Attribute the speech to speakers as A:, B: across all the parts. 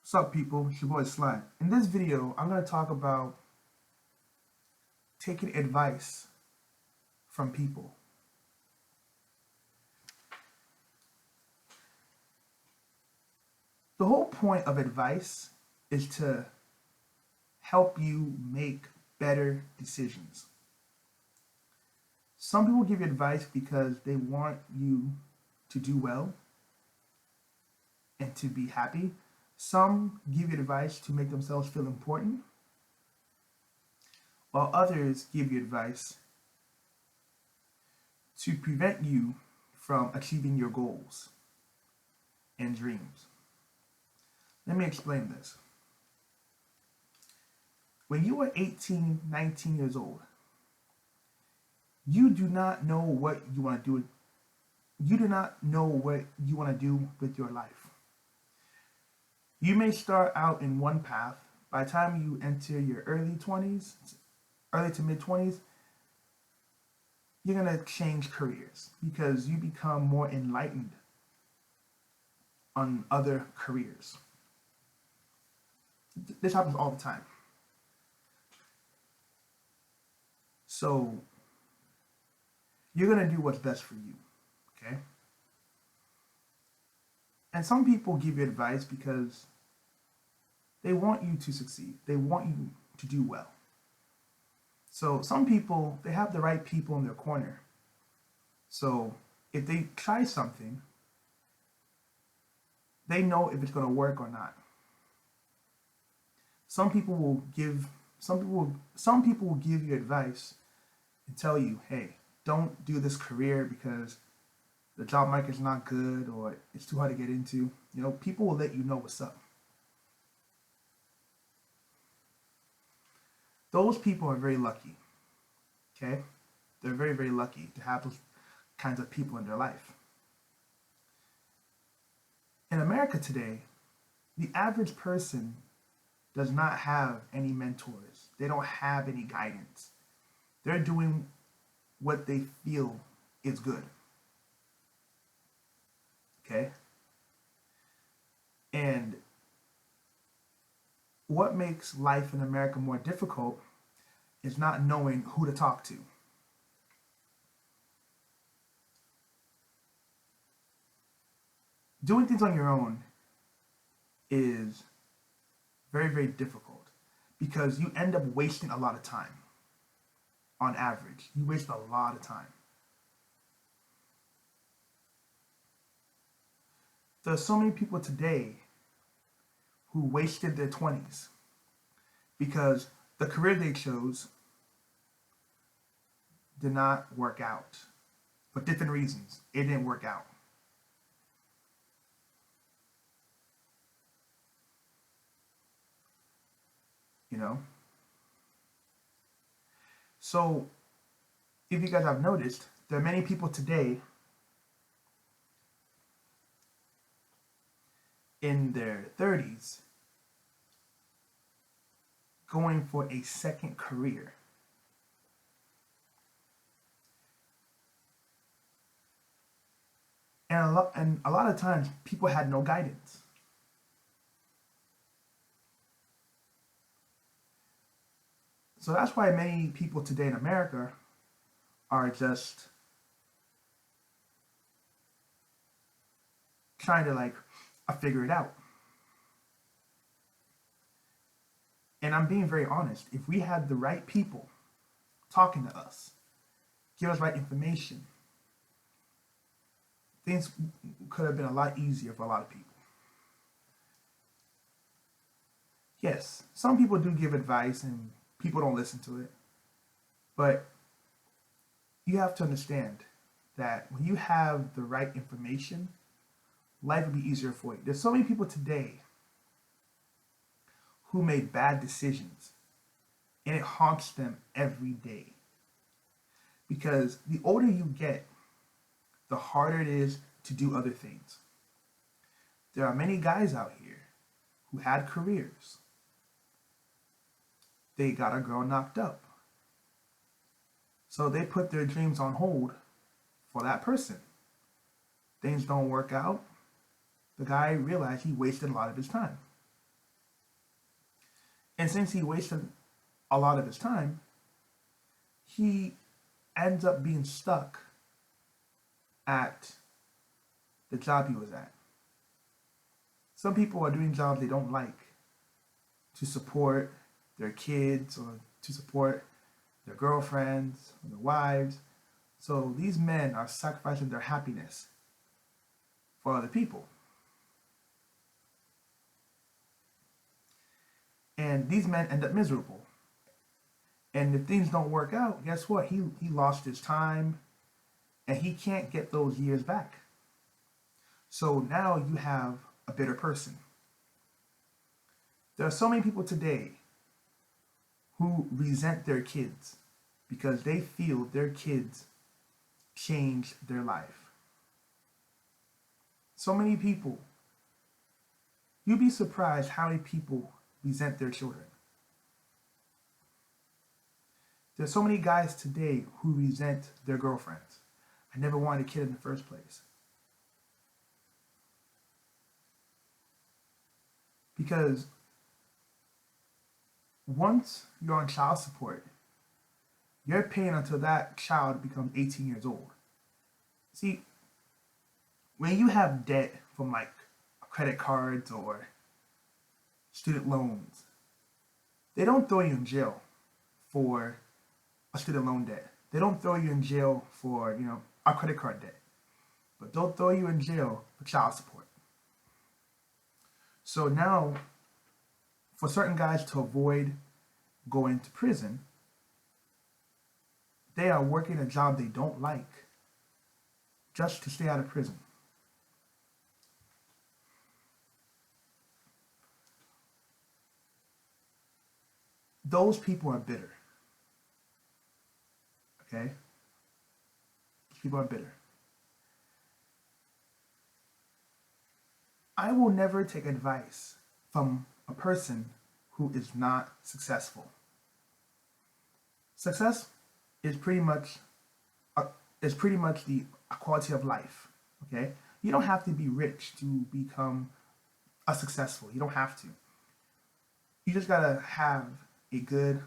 A: What's up, people? It's your boy Sly. In this video, I'm going to talk about taking advice from people. The whole point of advice is to help you make better decisions. Some people give you advice because they want you to do well and to be happy. Some give you advice to make themselves feel important, while others give you advice to prevent you from achieving your goals and dreams. Let me explain this. When you are 18, 19 years old, you do not know what you want to do. You do not know what you want to do with your life. You may start out in one path. By the time you enter your early 20s, early to mid 20s, you're going to change careers because you become more enlightened on other careers. This happens all the time. So you're going to do what's best for you, okay? And some people give you advice because they want you to succeed. They want you to do well. So some people, they have the right people in their corner. So if they try something, they know if it's going to work or not. Some people will give you advice and tell you, hey, don't do this career because the job market's not good or it's too hard to get into. You know, people will let you know what's up. Those people are very lucky, okay? They're very, very lucky to have those kinds of people in their life. In America today, the average person does not have any mentors. They don't have any guidance. They're doing what they feel is good. Okay? And what makes life in America more difficult is not knowing who to talk to. Doing things on your own is very, very difficult because you end up wasting a lot of time. On average, you waste a lot of time. There are so many people today who wasted their 20s because the career they chose did not work out for different reasons. It didn't work out. You know? So, if you guys have noticed, there are many people today in their 30s going for a second career. And a lot of times people had no guidance. So that's why many people today in America are just trying to figure it out. And I'm being very honest. If we had the right people talking to us, give us right information, things could have been a lot easier for a lot of people. Yes, some people do give advice and people don't listen to it. But you have to understand that when you have the right information, life will be easier for you. There's so many people today who made bad decisions, and it haunts them every day. Because the older you get, the harder it is to do other things. There are many guys out here who had careers. They got a girl knocked up. So they put their dreams on hold for that person. Things don't work out. The guy realized he wasted a lot of his time. And since he wasted a lot of his time, he ends up being stuck at the job he was at. Some people are doing jobs they don't like to support their kids or to support their girlfriends or their wives. So these men are sacrificing their happiness for other people. And these men end up miserable. And if things don't work out, guess what? He lost his time and he can't get those years back. So now you have a bitter person. There are so many people today who resent their kids because they feel their kids changed their life. So many people, you'd be surprised how many people resent their children. There's so many guys today who resent their girlfriends. I never wanted a kid in the first place. Because once you're on child support, you're paying until that child becomes 18 years old. See, when you have debt from like credit cards or student loans, they don't throw you in jail for a student loan debt. They don't throw you in jail for, a credit card debt. But they'll throw you in jail for child support. So now, for certain guys to avoid going to prison, they are working a job they don't like just to stay out of prison. Those people are bitter. Okay? Those people are bitter. I will never take advice from a person who is not successful. Success is pretty much the quality of life. Okay, you don't have to be rich to become a successful. You don't have to. You just gotta have a good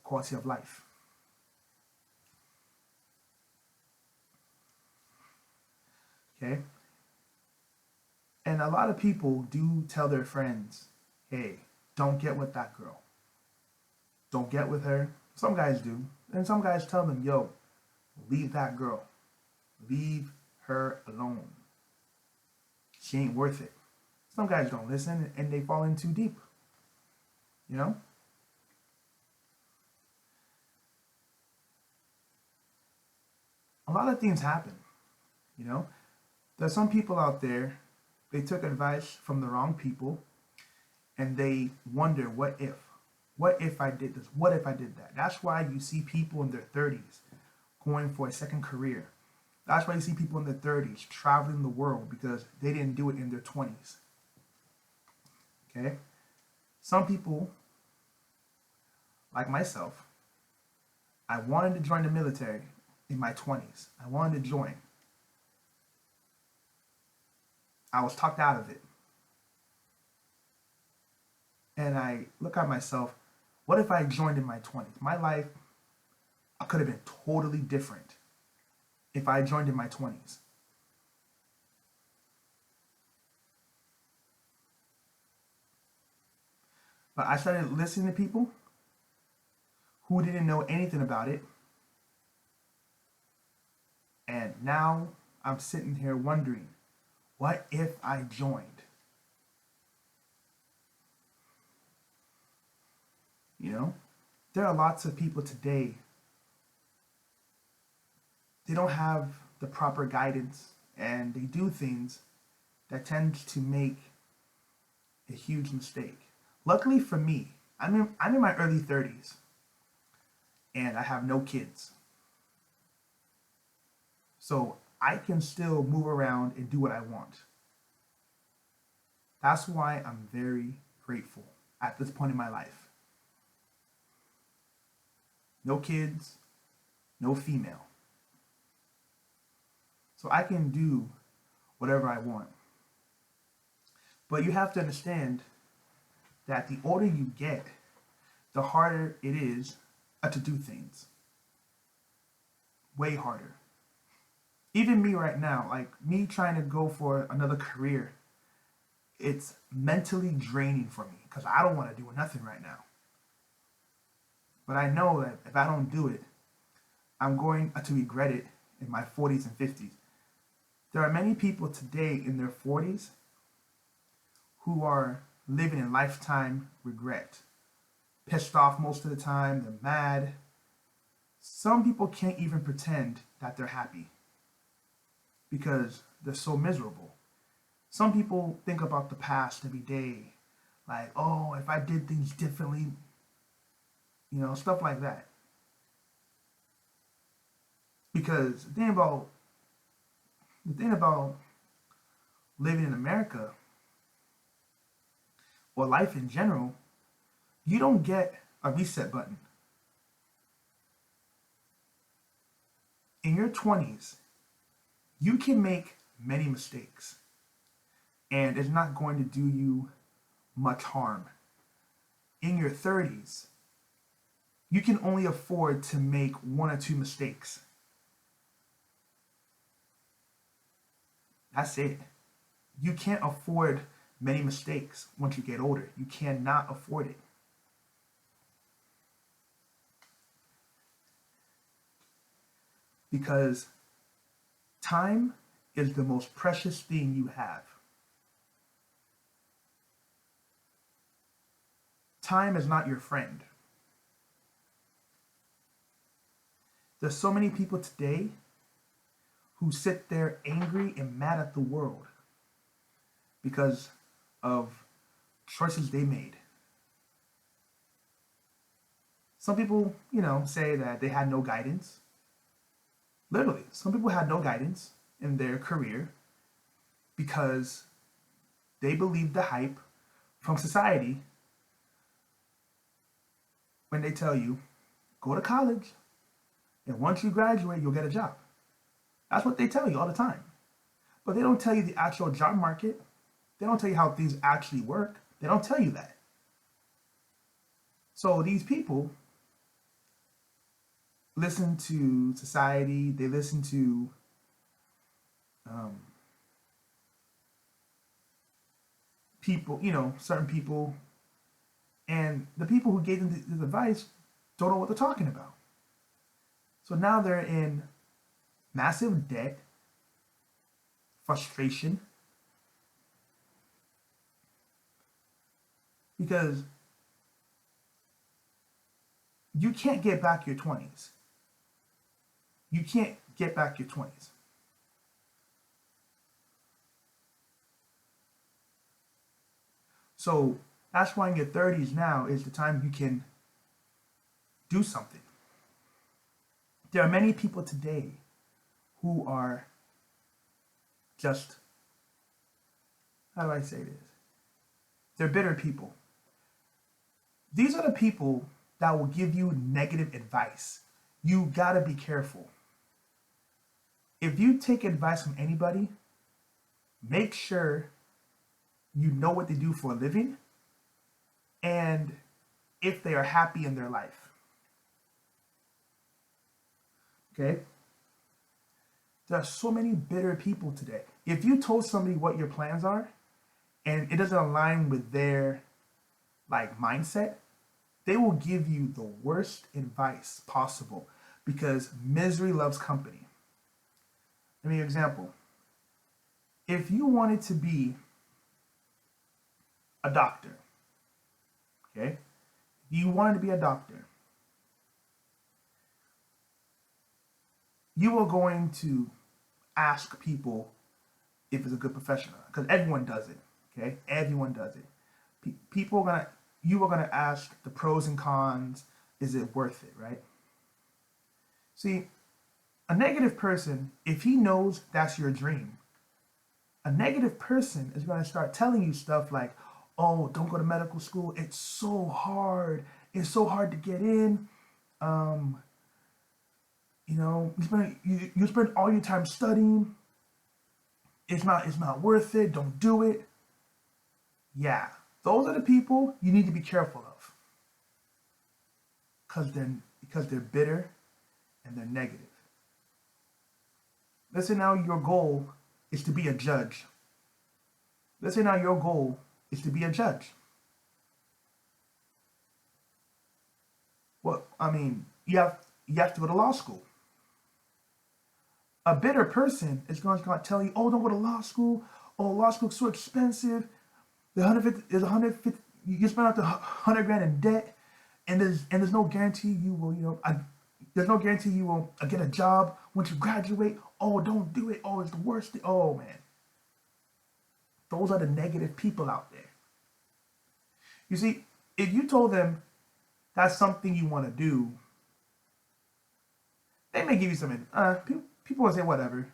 A: quality of life. Okay. And a lot of people do tell their friends, hey, don't get with that girl. Don't get with her. Some guys do. And some guys tell them, yo, leave that girl. Leave her alone. She ain't worth it. Some guys don't listen and they fall in too deep. You know? A lot of things happen. You know? There's some people out there, they took advice from the wrong people and they wonder, what if? What if I did this? What if I did that? That's why you see people in their 30s going for a second career. That's why you see people in their 30s traveling the world because they didn't do it in their 20s. Okay? Some people, like myself, I wanted to join the military in my 20s. I wanted to join. I was talked out of it. And I look at myself, what if I joined in my 20s? My life could have been totally different if I joined in my 20s. But I started listening to people who didn't know anything about it. And now I'm sitting here wondering, what if I joined? You know, there are lots of people today, they don't have the proper guidance and they do things that tend to make a huge mistake. Luckily for me, I'm in my early 30s and I have no kids. So I can still move around and do what I want. That's why I'm very grateful at this point in my life. No kids, no female. So I can do whatever I want. But you have to understand, that the older you get, the harder it is to do things. Way harder. Even me right now, like me trying to go for another career, it's mentally draining for me because I don't want to do nothing right now. But I know that if I don't do it, I'm going to regret it in my 40s and 50s. There are many people today in their 40s who are living in lifetime regret. Pissed off most of the time, they're mad. Some people can't even pretend that they're happy because they're so miserable. Some people think about the past every day, like, oh, if I did things differently, stuff like that. Because the thing about living in America or life in general, you don't get a reset button. In your 20s, you can make many mistakes and it's not going to do you much harm. In your 30s, you can only afford to make one or two mistakes. That's it. You can't afford many mistakes once you get older. You cannot afford it. Because time is the most precious thing you have. Time is not your friend. There's so many people today who sit there angry and mad at the world because of choices they made. Some people, say that they had no guidance. Literally, some people had no guidance in their career because they believed the hype from society when they tell you, go to college, and once you graduate, you'll get a job. That's what they tell you all the time. But they don't tell you the actual job market. They don't tell you how things actually work. They don't tell you that. So these people listen to society, they listen to people, certain people, and the people who gave them this advice don't know what they're talking about. So now they're in massive debt, frustration, because you can't get back your 20s. You can't get back your 20s. So that's why in your 30s now is the time you can do something. There are many people today who are just, how do I say this? They're bitter people. These are the people that will give you negative advice. You gotta be careful. If you take advice from anybody, make sure you know what they do for a living and if they are happy in their life. Okay? There are so many bitter people today. If you told somebody what your plans are and it doesn't align with their mindset, they will give you the worst advice possible because misery loves company. Let me give you an example. If you wanted to be a doctor, okay? If you wanted to be a doctor, you are going to ask people if it's a good profession because everyone does it, okay? Everyone does it. You are gonna ask the pros and cons. Is it worth it, right? See, a negative person, if he knows that's your dream, a negative person is going to start telling you stuff like, oh, don't go to medical school. It's so hard. It's so hard to get in. You spend all your time studying. It's not worth it. Don't do it. Yeah. Those are the people you need to be careful of because they're bitter and they're negative. Let's say now your goal is to be a judge. Let's say now your goal is to be a judge. Well, I mean, you have to go to law school. A bitter person is going to tell you, "Oh, don't go to law school. Oh, law school's so expensive. The 150 is 150. You spend out the 100 grand in debt, and there's no guarantee you will, there's no guarantee you will get a job once you graduate. Oh, don't do it. Oh, it's the worst thing. Oh man, those are the negative people out there. You see, if you told them that's something you want to do, they may give you some. People will say whatever,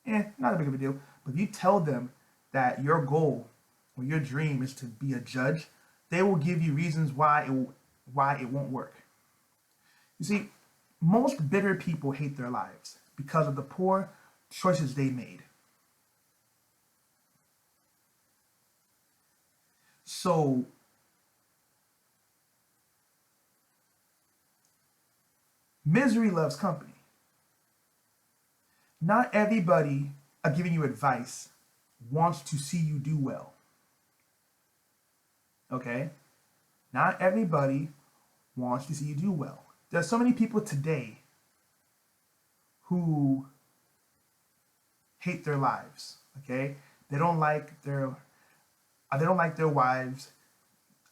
A: not a big of a deal. But if you tell them that your goal or your dream is to be a judge, they will give you reasons why it won't work. You see, most bitter people hate their lives because of the poor choices they made. So misery loves company. Not everybody giving you advice wants to see you do well. Okay? Not everybody wants to see you do well. There's so many people today who hate their lives. Okay? They don't like their wives.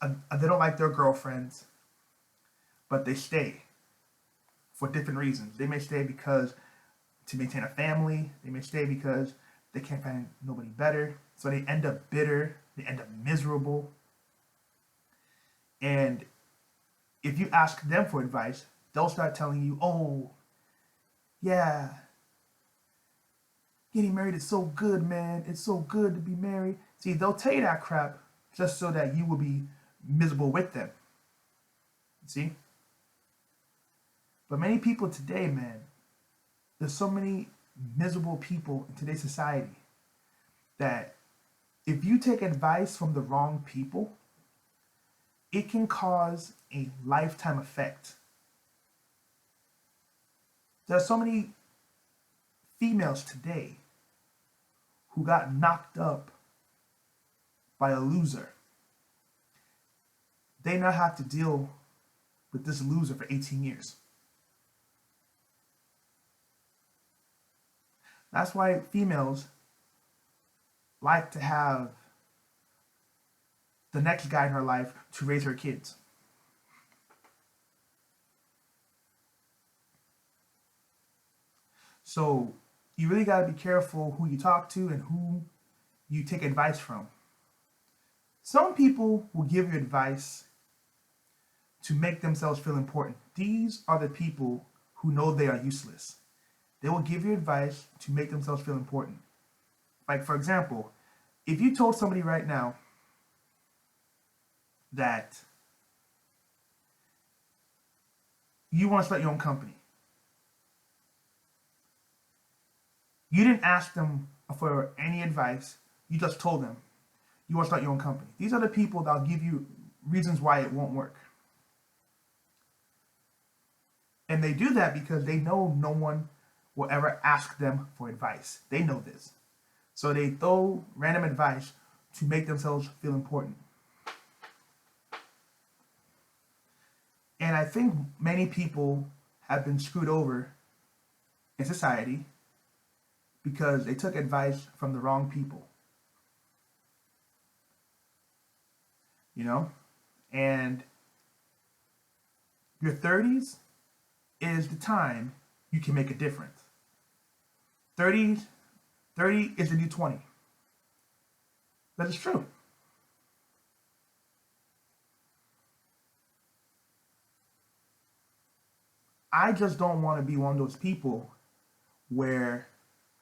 A: They don't like their girlfriends, but they stay for different reasons. They may stay because to maintain a family. They may stay because they can't find nobody better. So they end up bitter. They end up miserable. And if you ask them for advice, they'll start telling you, "Oh, yeah, getting married is so good, man. It's so good to be married." See, they'll tell you that crap just so that you will be miserable with them. See? But many people today, man, there's so many miserable people in today's society that if you take advice from the wrong people, it can cause a lifetime effect. There are so many females today who got knocked up by a loser. They now have to deal with this loser for 18 years. That's why females like to have the next guy in her life to raise her kids. So you really got to be careful who you talk to and who you take advice from. Some people will give you advice to make themselves feel important. These are the people who know they are useless. They will give you advice to make themselves feel important. Like, for example, if you told somebody right now that you want to start your own company, you didn't ask them for any advice, you just told them you want to start your own company. These are the people that'll give you reasons why it won't work. And they do that because they know no one will ever ask them for advice. They know this. So they throw random advice to make themselves feel important. And I think many people have been screwed over in society because they took advice from the wrong people. You know? And your 30s is the time you can make a difference. 30 is the new 20. That is true. I just don't want to be one of those people where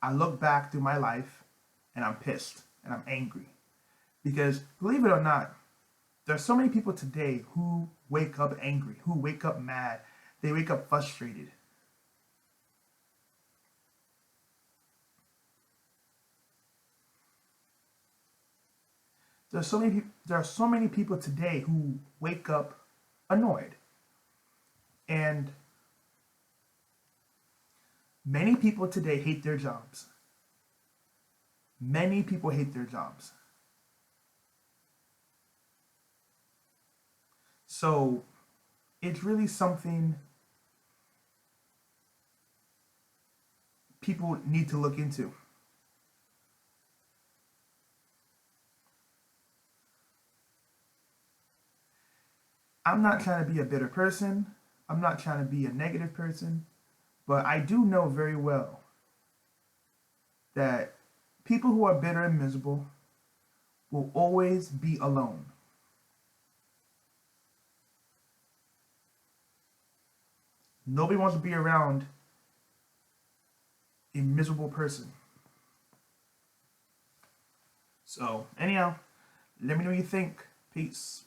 A: I look back through my life and I'm pissed and I'm angry. Because believe it or not, there are so many people today who wake up angry, who wake up mad, they wake up frustrated. there are so many people today who wake up annoyed, and many people today hate their jobs. Many people hate their jobs. So it's really something people need to look into. I'm not trying to be a bitter person. I'm not trying to be a negative person. But I do know very well that people who are bitter and miserable will always be alone. Nobody wants to be around a miserable person. So, anyhow, let me know what you think. Peace.